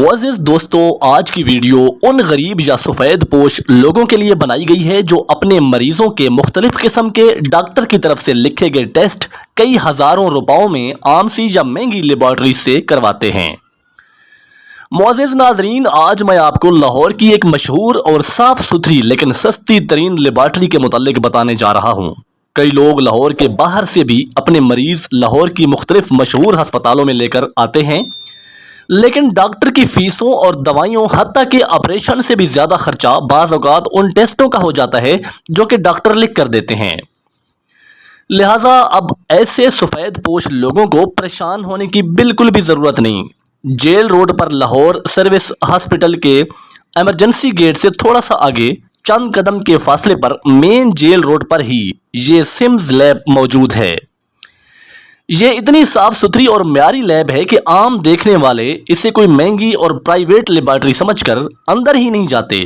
मुअज़्ज़िज़ दोस्तों, आज की वीडियो उन गरीब या सफ़ेद पोश लोगों के लिए बनाई गई है जो अपने मरीजों के मुख्तलिफ किस्म के डॉक्टर की तरफ से लिखे गए टेस्ट कई हज़ारों रुपयों में आम सी या महंगी लेबॉर्ट्री से करवाते हैं। मुअज़्ज़िज़ नाज़रीन, आज मैं आपको लाहौर की एक मशहूर और साफ़ सुथरी लेकिन सस्ती तरीन लेबॉर्ट्री के मुतालिक बताने जा रहा हूँ। कई लोग लाहौर के बाहर से भी अपने मरीज़ लाहौर की मुख्तलिफ मशहूर हस्पतालों में लेकर आते हैं, लेकिन डॉक्टर की फीसों और दवाइयों हत्ता के ऑपरेशन से भी ज़्यादा खर्चा बाज़ औक़ात उन टेस्टों का हो जाता है जो कि डॉक्टर लिख कर देते हैं। लिहाजा अब ऐसे सफ़ेद पोश लोगों को परेशान होने की बिल्कुल भी ज़रूरत नहीं। जेल रोड पर लाहौर सर्विस हॉस्पिटल के एमरजेंसी गेट से थोड़ा सा आगे चंद कदम के फासले पर मेन जेल रोड पर ही ये सिम्स लैब मौजूद है। ये इतनी साफ सुथरी और म्यारी लैब है कि आम देखने वाले इसे कोई महंगी और प्राइवेट लेबॉर्ट्री समझकर अंदर ही नहीं जाते।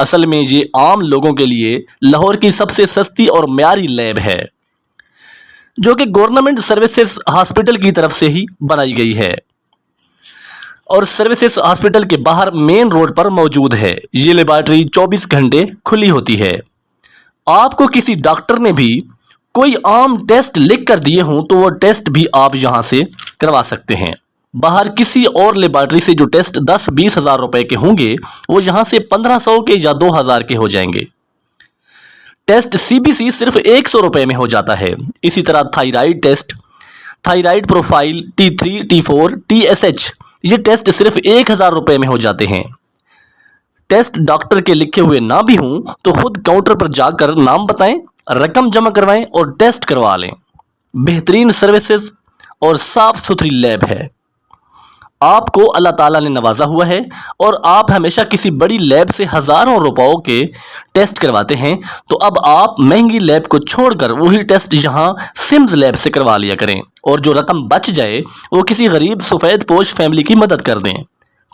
असल में ये आम लोगों के लिए लाहौर की सबसे सस्ती और म्यारी लैब है, जो कि गवर्नमेंट सर्विसेज हॉस्पिटल की तरफ से ही बनाई गई है और सर्विसेज हॉस्पिटल के बाहर मेन रोड पर मौजूद है। ये लेबॉर्ट्री 24 घंटे खुली होती है। आपको किसी डॉक्टर ने भी कोई आम टेस्ट लिख कर दिए हों तो वो टेस्ट भी आप यहाँ से करवा सकते हैं। बाहर किसी और लेबॉर्ट्री से जो टेस्ट 10-20 हज़ार रुपए के होंगे वो यहाँ से 1500 के या 2000 के हो जाएंगे। टेस्ट CBC सिर्फ 100 रुपए में हो जाता है। इसी तरह thyroid test, thyroid profile, T3, T4, TSH, ये टेस्ट सिर्फ 1000 रुपए में हो जाते हैं। टेस्ट डॉक्टर के लिखे हुए ना भी हों तो खुद काउंटर पर जाकर नाम बताएं, रकम जमा करवाएं और टेस्ट करवा लें। बेहतरीन सर्विसेज और साफ सुथरी लैब है। आपको अल्लाह ताला ने नवाजा हुआ है और आप हमेशा किसी बड़ी लैब से हज़ारों रुपयों के टेस्ट करवाते हैं, तो अब आप महंगी लैब को छोड़कर वही टेस्ट यहाँ सिम्स लैब से करवा लिया करें और जो रकम बच जाए वो किसी गरीब सफ़ेद पोश फैमिली की मदद कर दें।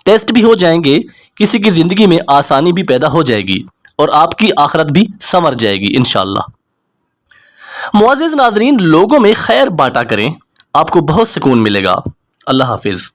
टेस्ट भी हो जाएंगे, किसी की ज़िंदगी में आसानी भी पैदा हो जाएगी और आपकी आखिरत भी संवर जाएगी इंशाअल्लाह। मुअज़्ज़िज़ नाज़रीन, लोगों में खैर बांटा करें, आपको बहुत सुकून मिलेगा। अल्लाह हाफिज़।